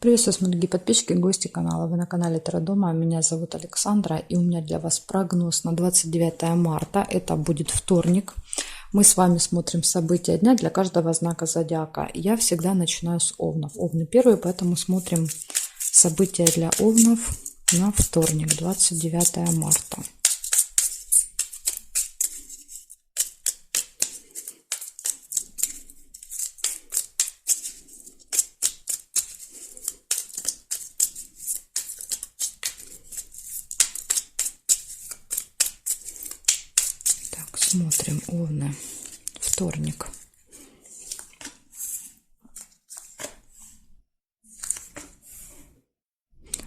Приветствую, мои дорогие подписчики и гости канала. Вы на канале Таро Дома. Меня зовут Александра, и у меня для вас прогноз на 29 марта. Это будет вторник. Мы с вами смотрим события дня для каждого знака зодиака. Я всегда начинаю с овнов. Овны первые, поэтому смотрим события для овнов на вторник, 29 марта. Смотрим овны. Вторник.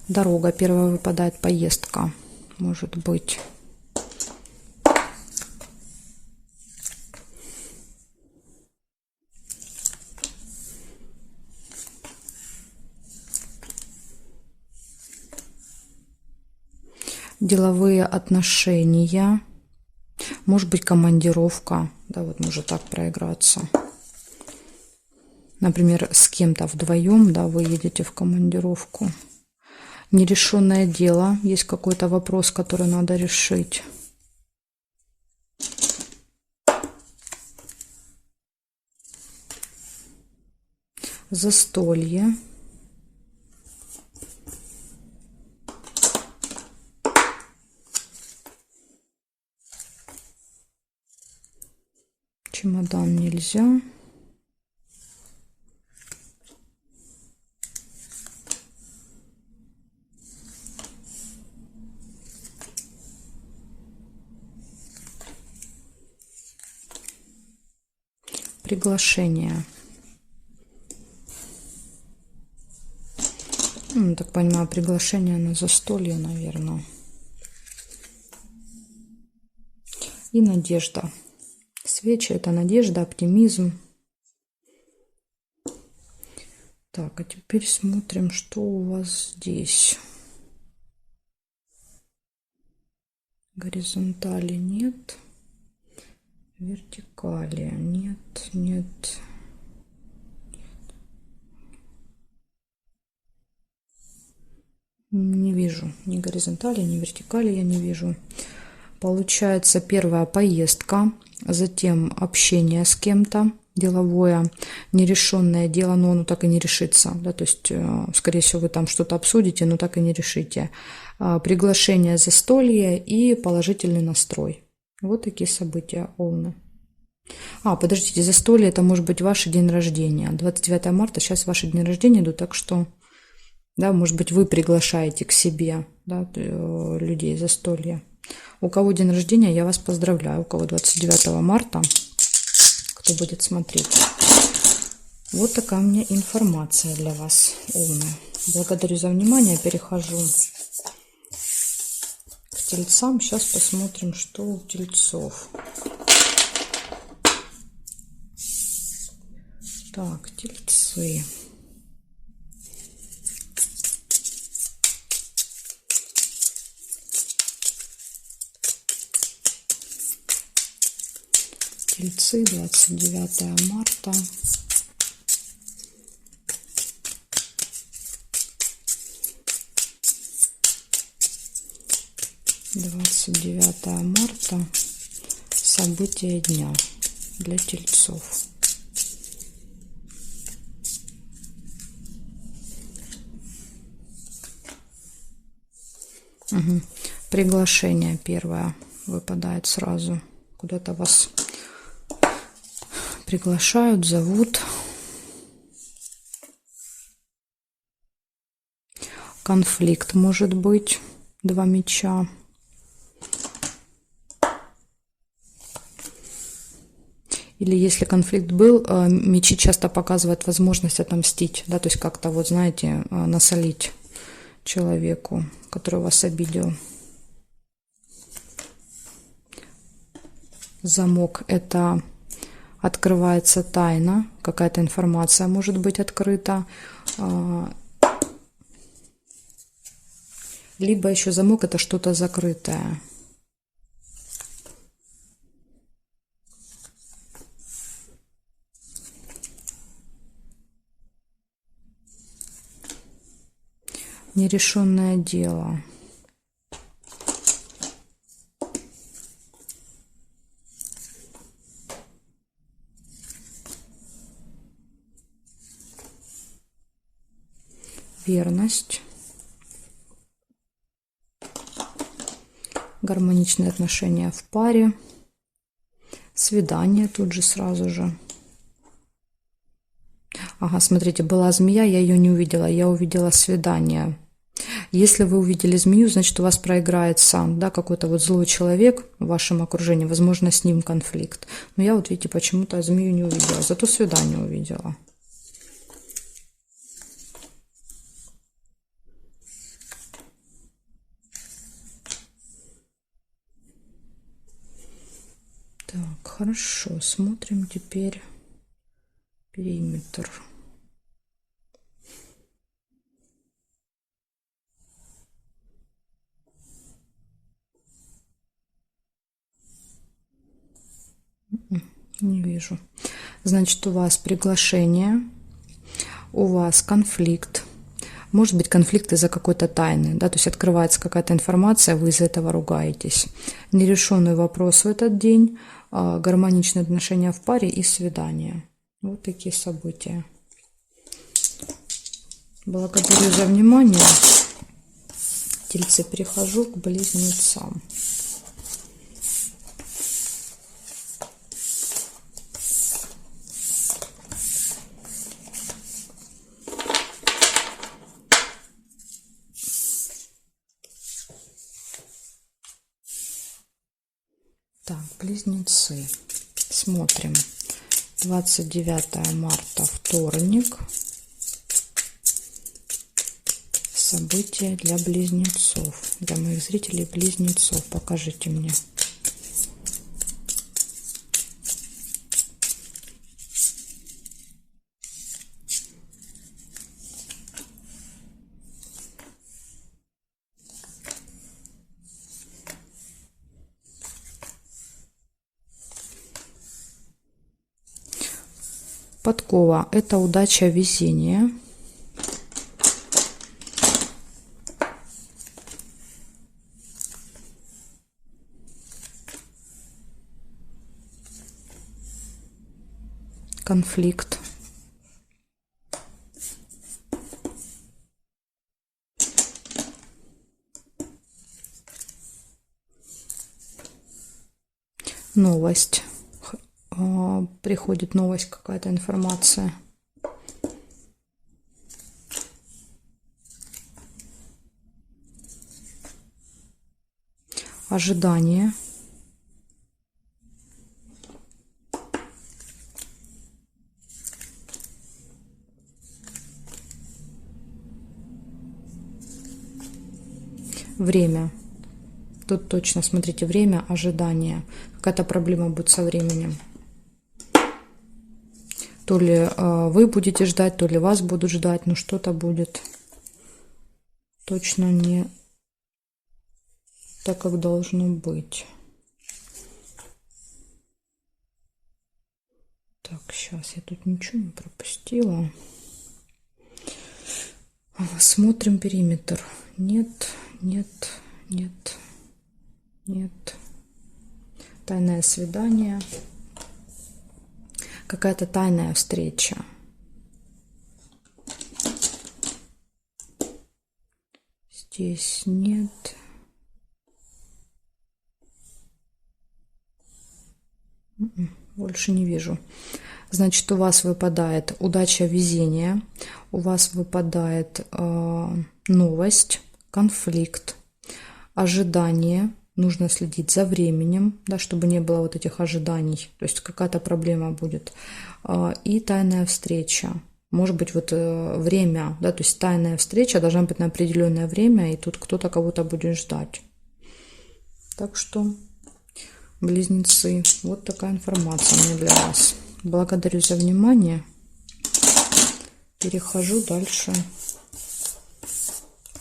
Дорога первая выпадает, поездка. Может быть. Деловые отношения. Может быть, командировка. Да, вот может так проиграться. Например, с кем-то вдвоем, да, вы едете в командировку. Нерешенное дело. Есть какой-то вопрос, который надо решить. Застолье. Чемодан нельзя. Приглашение. Так понимаю, приглашение на застолье, наверное. И надежда. Свечи — это надежда, оптимизм. Так, а теперь смотрим, что у вас здесь. Горизонтали нет. Вертикали нет, нет. Не вижу ни горизонтали, ни вертикали я не вижу. Получается, первая поездка, затем общение с кем-то, деловое, нерешенное дело, но оно так и не решится. Да, то есть, скорее всего, вы там что-то обсудите, но так и не решите. Приглашение, застолье и положительный настрой. Вот такие события овны. Подождите, застолье — это может быть ваш день рождения. 29 марта, сейчас ваши дни рождения идут, так что, да, может быть, вы приглашаете к себе, да, людей застолья. У кого день рождения, я вас поздравляю. У кого 29 марта, кто будет смотреть. Вот такая у меня информация для вас, овны. Благодарю за внимание. Перехожу к тельцам. Сейчас посмотрим, что у тельцов. Так, тельцы. Тельцы, 29 марта. марта. События дня для тельцов. Приглашение первое выпадает сразу. Куда-то вас приглашают, зовут. Конфликт может быть. 2 меча. Или если конфликт был, мечи часто показывают возможность отомстить. Да, то есть как-то, вот знаете, насолить человеку, который вас обидел. Замок — это открывается тайна, какая-то информация может быть открыта. Либо еще замок — это что-то закрытое. Нерешенное дело. Верность. Гармоничные отношения в паре. Свидание тут же сразу же. Ага, смотрите, была змея, я ее не увидела, я увидела свидание. Если вы увидели змею, значит, у вас проиграется, да, какой-то вот злой человек в вашем окружении, возможно, с ним конфликт. Но я вот, видите, почему-то змею не увидела, зато свидание увидела. Так, хорошо, смотрим теперь периметр. Не вижу. Значит, у вас приглашение, у вас конфликт. Может быть, конфликт из-за какой-то тайны, да, то есть открывается какая-то информация, вы из-за этого ругаетесь. Нерешенный вопрос в этот день, гармоничные отношения в паре и свидание. Вот такие события. Благодарю за внимание. Тельцы, перехожу к близнецам. Так, близнецы. Смотрим. 29 марта, вторник. События для близнецов. Для моих зрителей близнецов. Покажите мне. Подкова – это удача, везение. Конфликт. Новость. Приходит новость, какая-то информация. Ожидание. Время. Тут точно, смотрите, время, ожидание. Какая-то проблема будет со временем. То ли вы будете ждать, то ли вас будут ждать, но что-то будет точно не так, как должно быть. Так, сейчас я тут ничего не пропустила. Смотрим периметр. Нет, нет, нет, нет. Тайное свидание. Какая-то тайная встреча. Здесь нет. Больше не вижу. Значит, у вас выпадает удача, везение. У вас выпадает новость, конфликт, ожидание. Нужно следить за временем, да, чтобы не было вот этих ожиданий. То есть какая-то проблема будет. И тайная встреча. Может быть, вот время, да, то есть тайная встреча должна быть на определенное время, и тут кто-то кого-то будет ждать. Так что, близнецы, вот такая информация у меня для вас. Благодарю за внимание. Перехожу дальше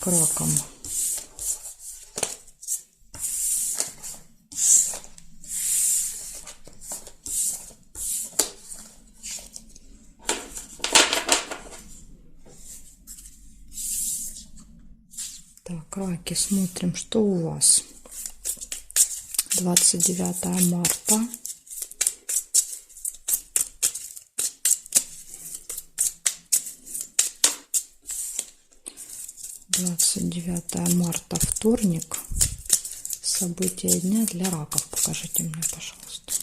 к ракам. Так, раки, смотрим, что у вас. 29 марта. 29 марта, вторник. События дня для раков. Покажите мне, пожалуйста.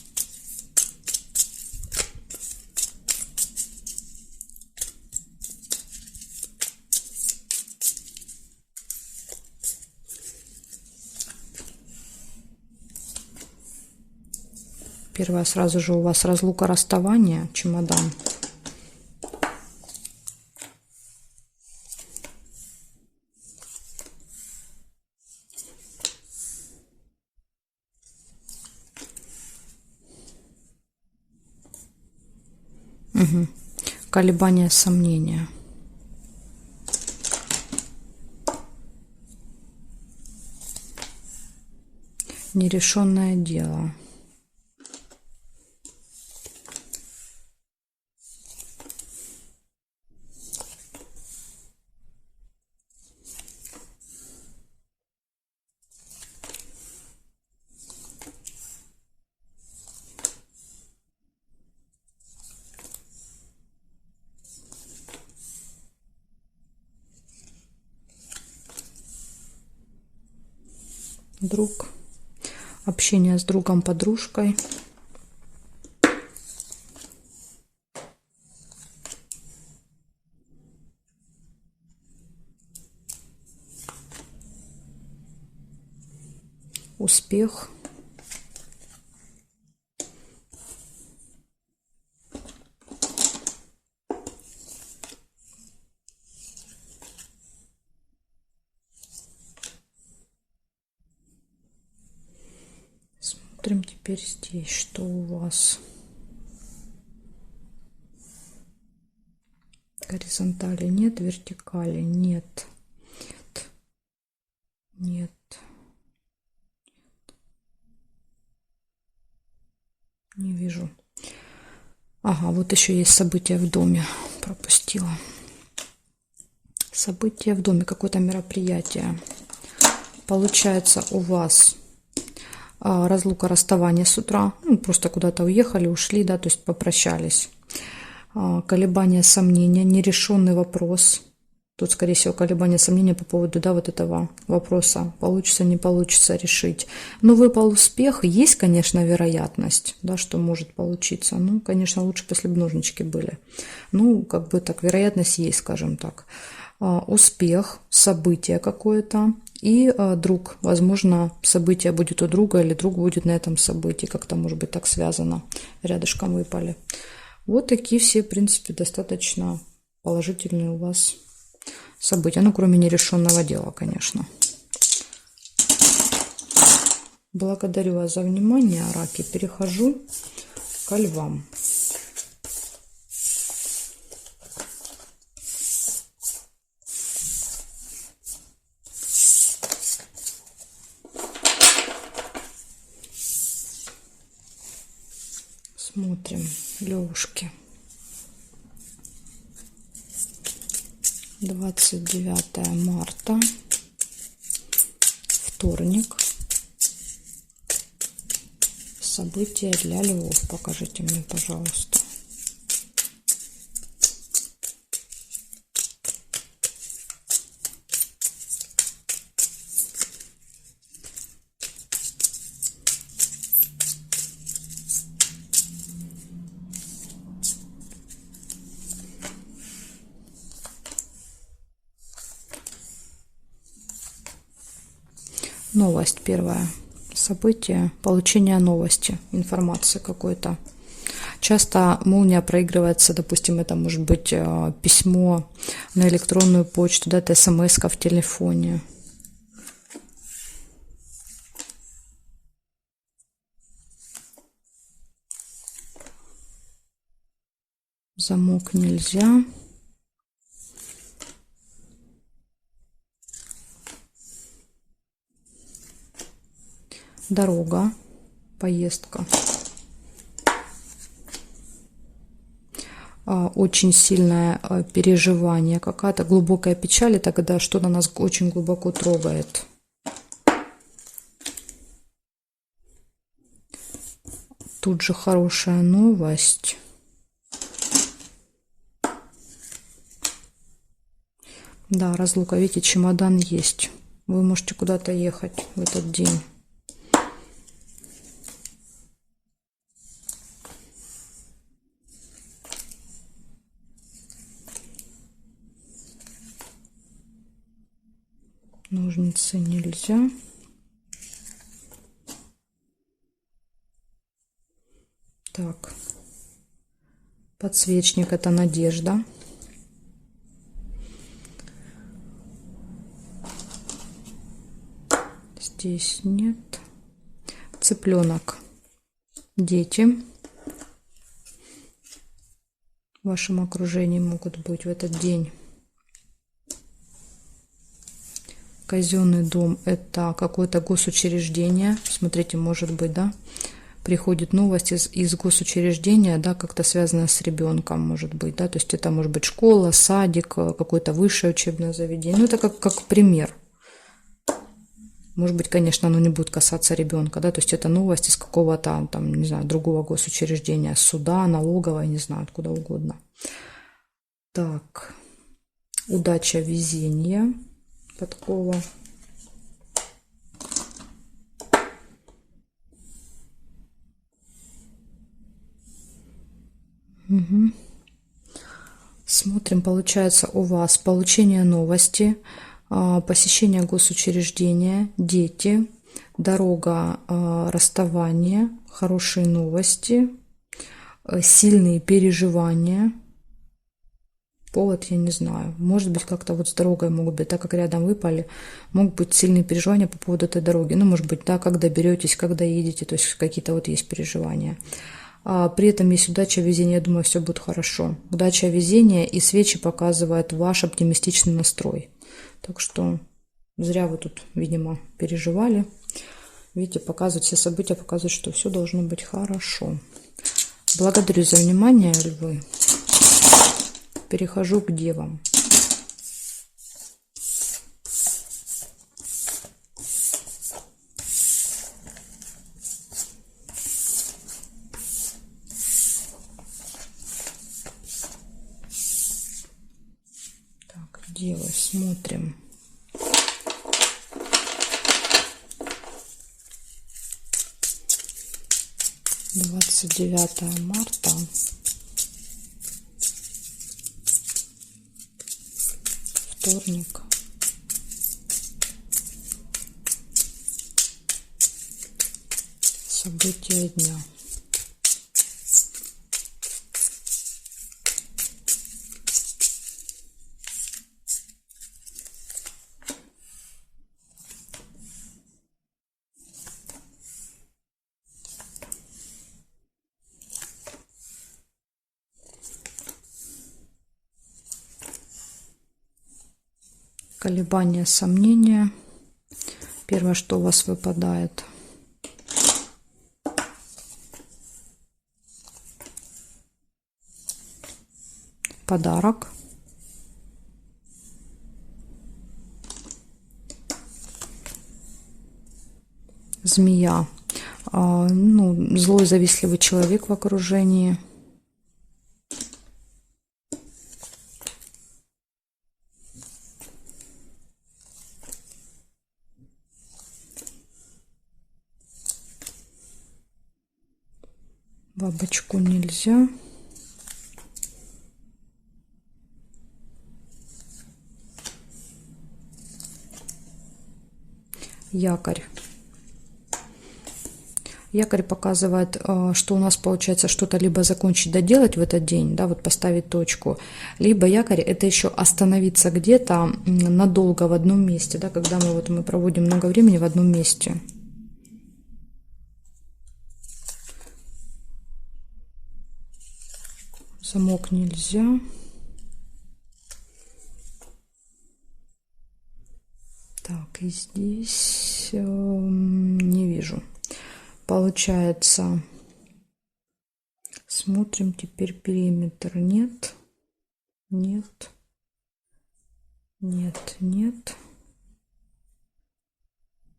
Первое, сразу же у вас разлука, расставание, чемодан. Угу. Колебания, сомнения. Нерешенное дело. Друг. Общение с другом, подружкой. Успех. Смотрим теперь здесь, что у вас. Горизонтали нет, вертикали нет. Нет. Не вижу. Ага, вот еще есть события в доме. Пропустила. События в доме, какое-то мероприятие. Получается, у вас разлука, расставание с утра. Ну, просто куда-то уехали, ушли, да, то есть попрощались. Колебания, сомнения, нерешенный вопрос. Тут, скорее всего, колебания, сомнения по поводу, да, вот этого вопроса. Получится, не получится решить. Но выпал успех. Есть, конечно, вероятность, да, что может получиться. Ну, конечно, лучше, если бы ножнички были. Ну, как бы так, вероятность есть, скажем так. Успех, событие какое-то. И друг. Возможно, событие будет у друга, или друг будет на этом событии. Как-то, может быть, так связано. Рядышком выпали. Вот такие все, в принципе, достаточно положительные у вас события. Ну, кроме нерешенного дела, конечно. Благодарю вас за внимание, раки. Перехожу ко львам. Смотрим, левушки. 29 марта, вторник. События для львов. Покажите мне, пожалуйста. Новость первая. Событие, получение новости, информации какой-то. Часто молния проигрывается, допустим, это может быть письмо на электронную почту, да, это смс-ка в телефоне. Замок нельзя. Дорога, поездка. очень сильное переживание, какая-то глубокая печаль, это когда что-то нас очень глубоко трогает. Тут же хорошая новость. Да, разлука, видите, чемодан есть. Вы можете куда-то ехать в этот день. Ножницы нельзя. Так. Подсвечник — это надежда. Здесь нет. Цыпленок. Дети в вашем окружении могут быть в этот день. Казенный дом — это какое-то госучреждение. Смотрите, может быть, да, приходит новость из госучреждения, да, как-то связанная с ребенком, может быть, да, то есть это может быть школа, садик, какое-то высшее учебное заведение. Ну, это как пример. Может быть, конечно, оно не будет касаться ребенка, да, то есть это новость из какого-то там, не знаю, другого госучреждения, суда, налоговой, не знаю, откуда угодно. Так, удача, везение, подкова. Угу. Смотрим, получается у вас получение новости, посещение госучреждения, дети, дорога, расставание, хорошие новости, сильные переживания. Повод, я не знаю. Может быть, как-то вот с дорогой могут быть, так как рядом выпали, могут быть сильные переживания по поводу этой дороги. Ну, может быть, да, как доберетесь, когда едете, то есть какие-то вот есть переживания. При этом есть удача, везение, я думаю, все будет хорошо. Удача, везение, и свечи показывают ваш оптимистичный настрой. Так что зря вы тут, видимо, переживали. Видите, показывают все события, показывают, что все должно быть хорошо. Благодарю за внимание, львы. Перехожу к девам. Девы, смотрим. Двадцать 29 марта. Вторник. События дня. Колебания, сомнения. Первое, что у вас выпадает. Подарок. Змея. Ну, злой, завистливый человек в окружении. Бабочку нельзя. Якорь. Якорь показывает, что у нас получается что-то либо закончить, доделать в этот день, да, вот поставить точку, либо якорь — это еще остановиться где-то надолго в одном месте, да, когда мы проводим много времени в одном месте. Замок нельзя. Так, и здесь не вижу. Получается, Смотрим теперь периметр. Нет. Нет. Нет. Нет.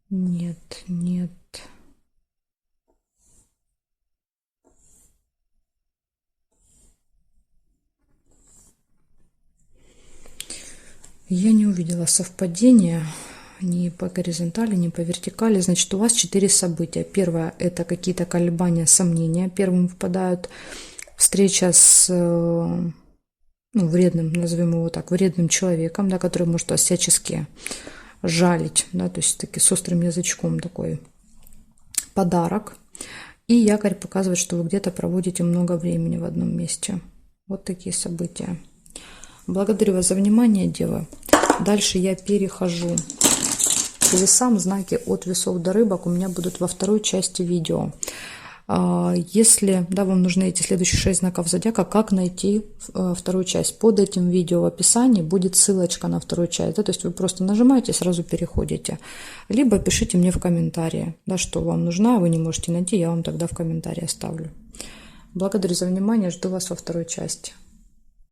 Нет. Нет. Я не увидела совпадения ни по горизонтали, ни по вертикали. Значит, у вас 4 события. Первое – это какие-то колебания, сомнения. Первым впадают встреча с вредным, назовем его так, вредным человеком, да, который может вас всячески жалить, да, то есть таки с острым язычком такой подарок. И якорь показывает, что вы где-то проводите много времени в одном месте. Вот такие события. Благодарю вас за внимание, девы. Дальше я перехожу к весам. Знаки от весов до рыбок у меня будут во второй части видео. Если вам нужны эти следующие 6 знаков зодиака, как найти вторую часть? Под этим видео в описании будет ссылочка на вторую часть. Да, то есть вы просто нажимаете, сразу переходите. Либо пишите мне в комментарии, да, что вам нужно, вы не можете найти, я вам тогда в комментарии оставлю. Благодарю за внимание, жду вас во второй части.